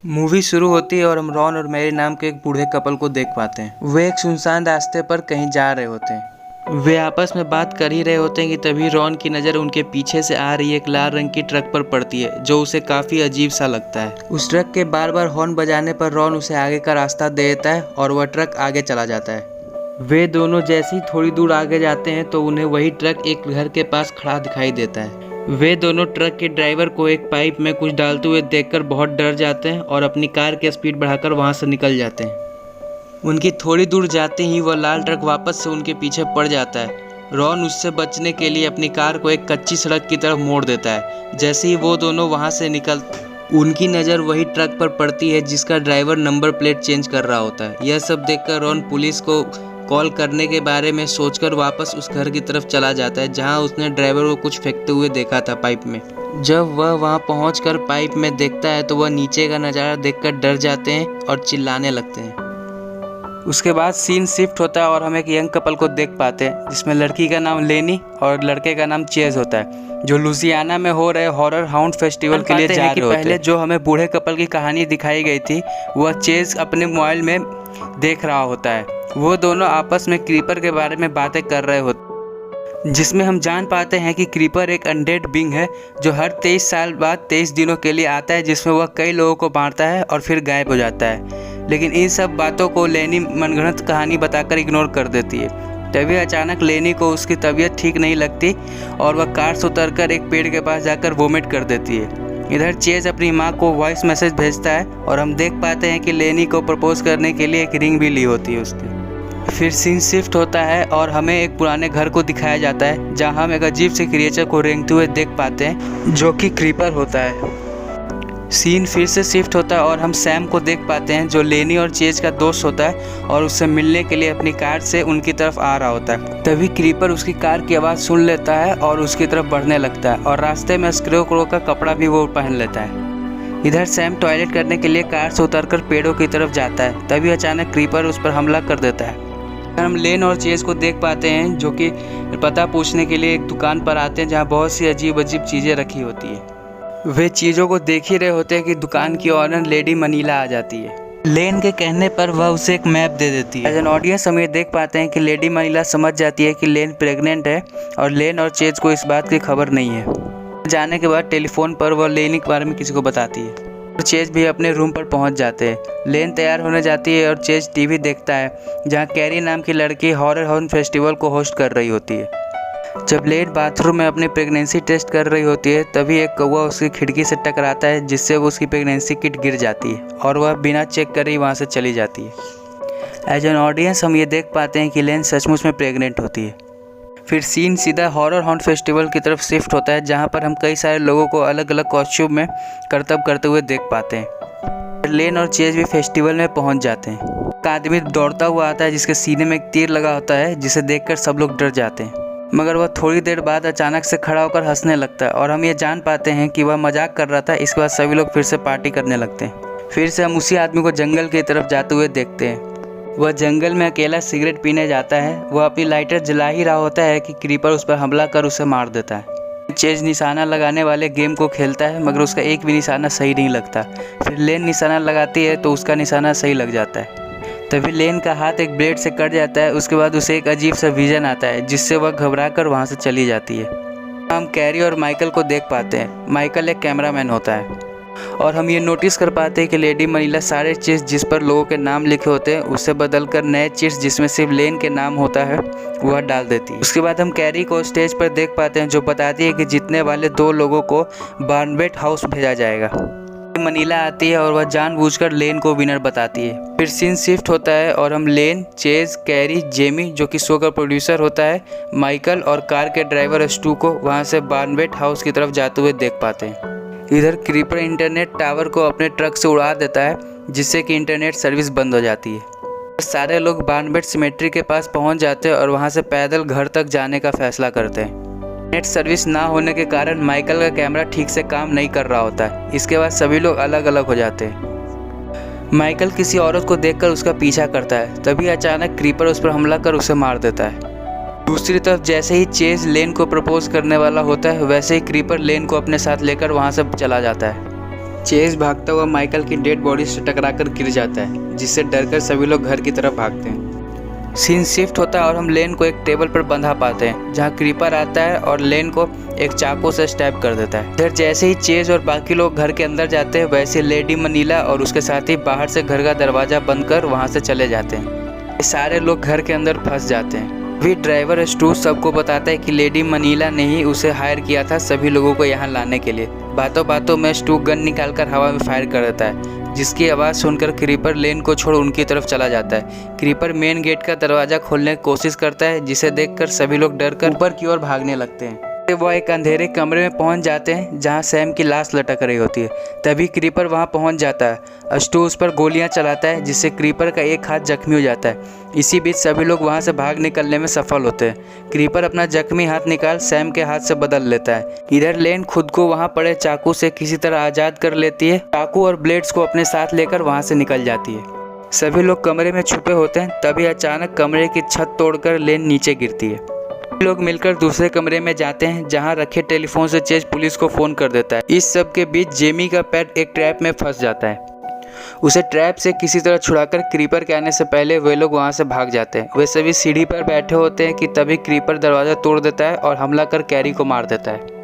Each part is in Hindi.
मूवी शुरू होती है और हम रॉन और मैरी नाम के एक बूढ़े कपल को देख पाते हैं। वे एक सुनसान रास्ते पर कहीं जा रहे होते हैं। वे आपस में बात कर ही रहे होते हैं कि तभी रॉन की नज़र उनके पीछे से आ रही एक लाल रंग की ट्रक पर पड़ती है, जो उसे काफ़ी अजीब सा लगता है। उस ट्रक के बार बार हॉर्न बजाने पर रॉन उसे आगे का रास्ता दे देता है और वह ट्रक आगे चला जाता है। वे दोनों जैसे ही थोड़ी दूर आगे जाते हैं तो उन्हें वही ट्रक एक घर के पास खड़ा दिखाई देता है। वे दोनों ट्रक के ड्राइवर को एक पाइप में कुछ डालते हुए देखकर बहुत डर जाते हैं और अपनी कार की स्पीड बढ़ाकर वहां से निकल जाते हैं। उनकी थोड़ी दूर जाते ही वह लाल ट्रक वापस से उनके पीछे पड़ जाता है। रॉन उससे बचने के लिए अपनी कार को एक कच्ची सड़क की तरफ मोड़ देता है। जैसे ही वो दोनों वहां से निकल उनकी नज़र वही ट्रक पर पड़ती है जिसका ड्राइवर नंबर प्लेट चेंज कर रहा होता है। यह सब देखकर रॉन पुलिस को कॉल करने के बारे में सोचकर वापस उस घर की तरफ चला जाता है जहां उसने ड्राइवर को कुछ फेंकते हुए देखा था पाइप में। जब वह वहां पहुंचकर पाइप में देखता है तो वह नीचे का नज़ारा देखकर डर जाते हैं और चिल्लाने लगते हैं। उसके बाद सीन शिफ्ट होता है और हम एक यंग कपल को देख पाते हैं जिसमें लड़की का नाम लेनी और लड़के का नाम चेज होता है, जो लुजियाना में हो रहे हॉरर हाउंड फेस्टिवल के लिए जा रहे होते हैं। पहले जो हमें बूढ़े कपल की कहानी दिखाई गई थी वह चेज अपने मोबाइल में देख रहा होता है। वो दोनों आपस में क्रीपर के बारे में बातें कर रहे होते, जिसमें हम जान पाते हैं कि क्रीपर एक अनडेड बीइंग है जो हर 23 साल बाद 23 दिनों के लिए आता है, जिसमें वह कई लोगों को मारता है और फिर गायब हो जाता है। लेकिन इन सब बातों को लेनी मनगढ़ंत कहानी बताकर इग्नोर कर देती है। तभी अचानक लेनी को उसकी तबीयत ठीक नहीं लगती और वह कार से उतरकर एक पेड़ के पास जाकर वोमिट कर देती है। इधर चेज अपनी माँ को वॉइस मैसेज भेजता है और हम देख पाते हैं कि लेनी को प्रपोज करने के लिए एक रिंग भी ली होती है उसने। फिर सीन शिफ्ट होता है और हमें एक पुराने घर को दिखाया जाता है जहां हम एक अजीब से क्रिएचर को रेंगते हुए देख पाते हैं जो कि क्रीपर होता है। सीन फिर से शिफ्ट होता है और हम सैम को देख पाते हैं जो लेनी और चेज का दोस्त होता है और उससे मिलने के लिए अपनी कार से उनकी तरफ आ रहा होता है। तभी क्रीपर उसकी कार की आवाज़ सुन लेता है और उसकी तरफ बढ़ने लगता है और रास्ते में स्क्रो का कपड़ा भी वो पहन लेता है। इधर सैम टॉयलेट करने के लिए कार से उतरकर पेड़ों की तरफ जाता है। तभी अचानक क्रीपर उस पर हमला कर देता है। हम लेन और चेज को देख पाते हैं जो कि पता पूछने के लिए एक दुकान पर आते हैं जहां बहुत सी अजीब अजीब चीज़ें रखी होती है। वे चीज़ों को देख ही रहे होते हैं कि दुकान की ऑनर लेडी मनीला आ जाती है। लेन के कहने पर वह उसे एक मैप दे देती है। एज एन ऑडियंस हम ये देख पाते हैं कि लेडी मनीला समझ जाती है कि लेन प्रेग्नेंट है और लेन और चेज को इस बात की खबर नहीं है। जाने के बाद टेलीफोन पर वह लेनी के बारे में किसी को बताती है। चेज भी अपने रूम पर पहुंच जाते हैं। लेन तैयार होने जाती है और चेज टीवी देखता है जहां कैरी नाम की लड़की हॉरर हाउंड फेस्टिवल को होस्ट कर रही होती है। जब लेन बाथरूम में अपनी प्रेगनेंसी टेस्ट कर रही होती है तभी एक कौवा उसकी खिड़की से टकराता है जिससे वो उसकी प्रेगनेंसी किट गिर जाती है और वह बिना चेक करे ही वहाँ से चली जाती है। एज एन ऑडियंस हम ये देख पाते हैं कि लेन सचमुच में प्रेग्नेंट होती है। फिर सीन सीधा हॉरर हाउंड फेस्टिवल की तरफ शिफ्ट होता है जहाँ पर हम कई सारे लोगों को अलग अलग कॉस्ट्यूम में करतब करते हुए देख पाते हैं। लेन और चेज भी फेस्टिवल में पहुँच जाते हैं। एक आदमी दौड़ता हुआ आता है जिसके सीने में एक तीर लगा होता है जिसे देखकर सब लोग डर जाते हैं, मगर वह थोड़ी देर बाद अचानक से खड़ा होकर हंसने लगता है और हम ये जान पाते हैं कि वह मजाक कर रहा था। इसके बाद सभी लोग फिर से पार्टी करने लगते हैं। फिर से हम उसी आदमी को जंगल की तरफ जाते हुए देखते हैं। वह जंगल में अकेला सिगरेट पीने जाता है। वह अपनी लाइटर जला ही रहा होता है कि क्रीपर उस पर हमला कर उसे मार देता है। चेज निशाना लगाने वाले गेम को खेलता है मगर उसका एक भी निशाना सही नहीं लगता। फिर लेन निशाना लगाती है तो उसका निशाना सही लग जाता है। तभी लेन का हाथ एक ब्लेड से कट जाता है। उसके बाद उसे एक अजीब सा विजन आता है जिससे वह घबरा कर वहाँ से चली जाती है। हम कैरी और माइकल को देख पाते हैं। माइकल एक कैमरामैन होता है और हम ये नोटिस कर पाते हैं कि लेडी मनीला सारे चिट्स जिस पर लोगों के नाम लिखे होते हैं उससे बदलकर नए चिट्स जिसमें सिर्फ लेन के नाम होता है वह डाल देती है। उसके बाद हम कैरी को स्टेज पर देख पाते हैं जो बताती है कि जीतने वाले 2 लोगों को बार्नवेट हाउस भेजा जाएगा। मनीला आती है और वह जानबूझकर लेन को विनर बताती है। फिर सीन शिफ्ट होता है और हम लेन, चेज, कैरी, जेमी जो कि शो का प्रोड्यूसर होता है, माइकल और कार के ड्राइवर स्टू को वहाँ से बार्नवेट हाउस की तरफ जाते हुए देख पाते हैं। इधर क्रीपर इंटरनेट टावर को अपने ट्रक से उड़ा देता है जिससे कि इंटरनेट सर्विस बंद हो जाती है। सारे लोग बार्नवेट सिमेट्री के पास पहुंच जाते हैं और वहां से पैदल घर तक जाने का फैसला करते हैं। नेट सर्विस ना होने के कारण माइकल का कैमरा ठीक से काम नहीं कर रहा होता है। इसके बाद सभी लोग अलग अलग हो जाते हैं। माइकल किसी औरत को देखकर उसका पीछा करता है। तभी अचानक क्रीपर उस पर हमला कर उसे मार देता है। दूसरी तरफ जैसे ही चेज लेन को प्रपोज करने वाला होता है वैसे ही क्रीपर लेन को अपने साथ लेकर वहां से चला जाता है। चेज भागता हुआ माइकल की डेड बॉडी से टकराकर गिर जाता है, जिससे डरकर सभी लोग घर की तरफ भागते हैं। सीन शिफ्ट होता है और हम लेन को एक टेबल पर बंधा पाते हैं, जहां क्रीपर आता है और लेन को एक चाकू से स्टैब कर देता है। फिर जैसे ही चेज और बाकी लोग घर के अंदर जाते हैं, वैसे लेडी मनीला और उसके साथी बाहर से घर का दरवाजा बंद कर वहां से चले जाते हैं। सारे लोग घर के अंदर फंस जाते हैं। भी ड्राइवर स्टू सबको बताता है कि लेडी मनीला ने ही उसे हायर किया था सभी लोगों को यहाँ लाने के लिए। बातों बातों में स्टू गन निकालकर हवा में फायर कर देता है, जिसकी आवाज़ सुनकर क्रीपर लेन को छोड़ उनकी तरफ चला जाता है। क्रीपर मेन गेट का दरवाज़ा खोलने की कोशिश करता है, जिसे देखकर सभी लोग डरकर ऊपर की ओर भागने लगते हैं। वह एक अंधेरे कमरे में पहुंच जाते हैं, जहां सैम की लाश लटक रही होती है। तभी क्रीपर वहां पहुंच जाता है। स्टू उस पर गोलियां चलाता है, जिससे क्रीपर का एक हाथ जख्मी हो जाता है। इसी बीच सभी लोग वहां से भाग निकलने में सफल होते हैं। क्रीपर अपना जख्मी हाथ निकाल सैम के हाथ से बदल लेता है। इधर लेन खुद को वहां पड़े चाकू से किसी तरह आज़ाद कर लेती है। चाकू और ब्लेड्स को अपने साथ लेकर वहां से निकल जाती है। सभी लोग कमरे में छुपे होते हैं, तभी अचानक कमरे की छत तोड़कर लेन नीचे गिरती है। लोग मिलकर दूसरे कमरे में जाते हैं, जहां रखे टेलीफोन से चेज पुलिस को फ़ोन कर देता है। इस सब के बीच जेमी का पेट एक ट्रैप में फंस जाता है। उसे ट्रैप से किसी तरह छुड़ाकर क्रीपर के आने से पहले वे लोग वहां से भाग जाते हैं। वे सभी सीढ़ी पर बैठे होते हैं कि तभी क्रीपर दरवाज़ा तोड़ देता है और हमला कर कैरी को मार देता है।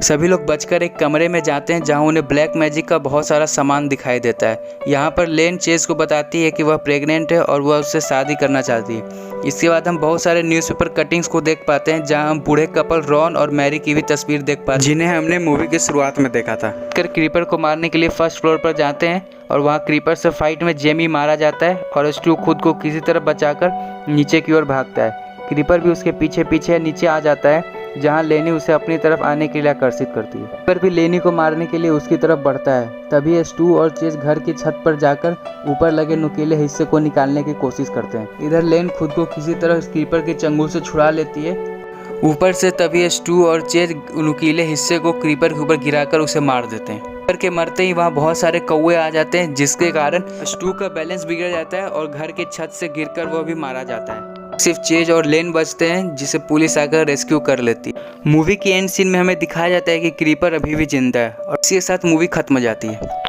सभी लोग बचकर एक कमरे में जाते हैं, जहां उन्हें ब्लैक मैजिक का बहुत सारा सामान दिखाई देता है। यहाँ पर लेन चेज को बताती है कि वह प्रेग्नेंट है और वह उससे शादी करना चाहती है। इसके बाद हम बहुत सारे न्यूज़पेपर कटिंग्स को देख पाते हैं, जहां हम बूढ़े कपल रॉन और मैरी की भी तस्वीर देख पाते हैं, जिन्हें हमने मूवी की शुरुआत में देखा था। क्रीपर को मारने के लिए फर्स्ट फ्लोर पर जाते हैं और वहाँ क्रीपर से फाइट में जेमी मारा जाता है और स्टू खुद को किसी तरह बचाकर नीचे की ओर भागता है। क्रीपर भी उसके पीछे पीछे नीचे आ जाता है, जहां लेनी उसे अपनी तरफ आने के लिए आकर्षित करती है। क्रीपर भी लेनी को मारने के लिए उसकी तरफ बढ़ता है। तभी स्टू और चेज घर की छत पर जाकर ऊपर लगे नुकीले हिस्से को निकालने की कोशिश करते हैं। इधर लेन खुद को किसी तरह क्रीपर के चंगुल से छुड़ा लेती है ऊपर से। तभी स्टू और चेज नुकीले हिस्से को क्रीपर के ऊपर गिराकर उसे मार देते हैं। क्रीपर के मरते ही वहाँ बहुत सारे कौवे आ जाते हैं, जिसके कारण स्टू का बैलेंस बिगड़ जाता है और घर की छत से गिरकर वह भी मारा जाता है। सिर्फ चेज और लेन बचते हैं, जिसे पुलिस आकर रेस्क्यू कर लेती है। मूवी की एंड सीन में हमें दिखाया जाता है कि क्रीपर अभी भी जिंदा है और इसी के साथ मूवी खत्म हो जाती है।